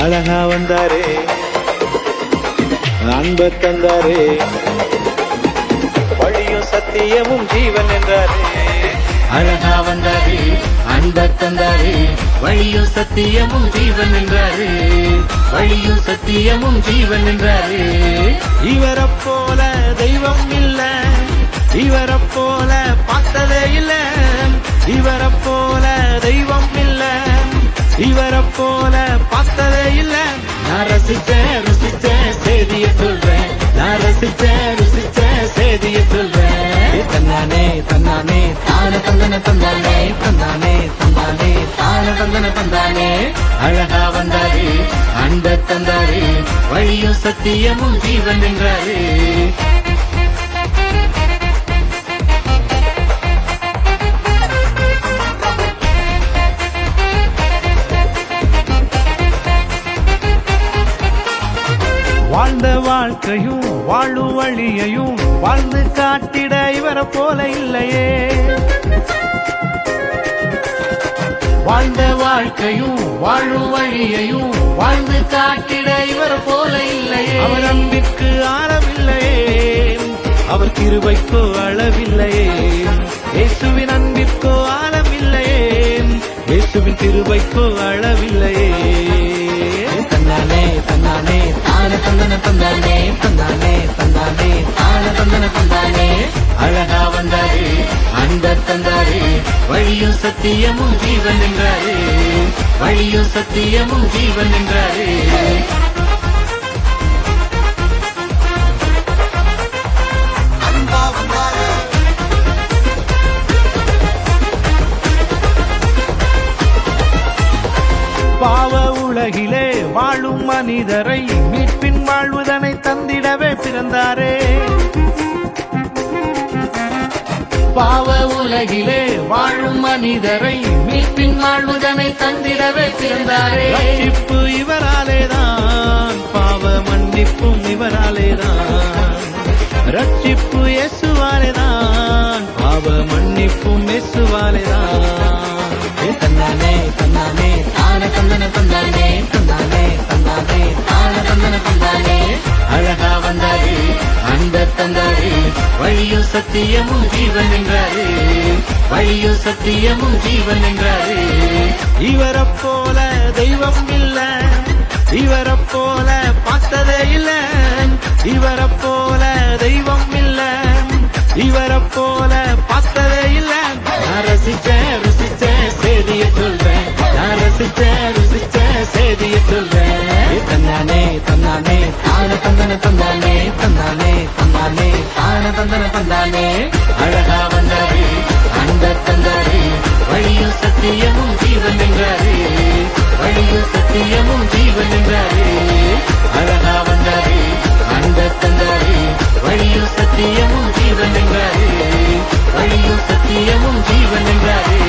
அழகா வந்தாரே, அன்ப தந்தாரே, வழியும் சத்தியமும் ஜீவன் என்றாரே. அழகா வந்தாரே, அன்ப தந்தாரே, வழியும் சத்தியமும் ஜீவன் என்றாரே, வழியும் சத்தியமும் ஜீவன் என்றாரே. இவரை போல தெய்வம் இல்ல, இவரை போல பார்த்ததே இல்ல, இவரை போல தெய்வம் இல்ல, இவரை போல பார்த்ததே இல்ல. நான் ரசிச்சேன் ருசிச்சேன் செய்திய சொல்றேன், நான் ரசிச்சேன் ருசிச்சேன் செய்திய சொல்றேன். தன்னானே தன்னானே தான தந்தன தந்தானே, தந்தானே தந்தானே தான தந்தன தந்தானே. அழகா வந்தாரே, அன்ப தந்தாரே, வழியும் சத்தியமும் ஜீவன் என்றாரே. வாழ்ந்த வாழ்க்கையும் வாழும் வழியையும் வாழ்ந்து காட்டிட இவரை போல இல்லையே. வாழ்ந்த வாழ்க்கையும் வாழும் வழியையும் வாழ்ந்து காட்டிட இவர் போல இல்லையே. அவர் அன்பிற்கு ஆழமில்லையே, அவர் கிருபைக்கோ அளவில்லையே. இயேசுவின் அன்பிற்கோ ஆழமில்லையே, இயேசுவின் கிருபைக்கோ அளவில்லையே. தந்தானே தந்தானே தான தந்தன தந்தானே, தந்தானே தந்தானே தான தந்தன தந்தானே. அழகா வந்தாரே, அன்ப தந்தாரே, வழியும் சத்தியமும் ஜீவன் என்றாரே, வழியும் சத்தியமும் ஜீவன் என்றாரே. பாவ உலகிலே வாழும் மனிதரை மீட்பின் வாழ்வுதனை தந்திடவே பிறந்தாரே. பாவ உலகிலே வாழும் மனிதரை மீட்பின் வாழ்வுதனை தந்திடவே பிறந்தாரே. ரட்சிப்பு இவராலேதான், பாவ மன்னிப்பும் இவராலேதான். ரட்சிப்பு இயேசுவாலேதான், பாவ மன்னிப்பும் இயேசுவாலேதான். தந்தானே தந்தானே தான தந்தன தந்தானே, தந்தானே தந்தானே தான தந்தன தந்தானே. அழகா வந்தாரே, அன்ப தந்தாரே, வழியும் சத்தியமும் ஜீவன் என்றாரே, வழியும் சத்தியமும் ஜீவன் என்றாரே. இவரை போல தெய்வம் இல்ல, இவரை போல பார்த்ததே இல்ல, இவரை போல தெய்வம் இல்ல, இவரை போல பார்த்ததே இல்ல. நான் ரசிச்சேன் ருசிச்சேன் செய்திய சொல்றேன், நான் ரசிச்சேன் ருசிச்சேன் செய்திய சொல்றேன். தந்தானே தந்தானே தான தந்தன தந்தானே, தந்தானே தந்தானே தான தந்தன தந்தானே. அழகா வந்தாரே, அன்ப தந்தாரே, வழியும் சத்தியமும் ஜீவன் என்றாரே, வழியும் சத்தியமும் ஜீவன் என்றாரே. அழகா வந்தாரே, அன்ப தந்தாரே, வழியும் சத்தியமும் ஜீவன் என்றாரே, வழியும் சத்தியமும் ஜீவன் என்றாரே.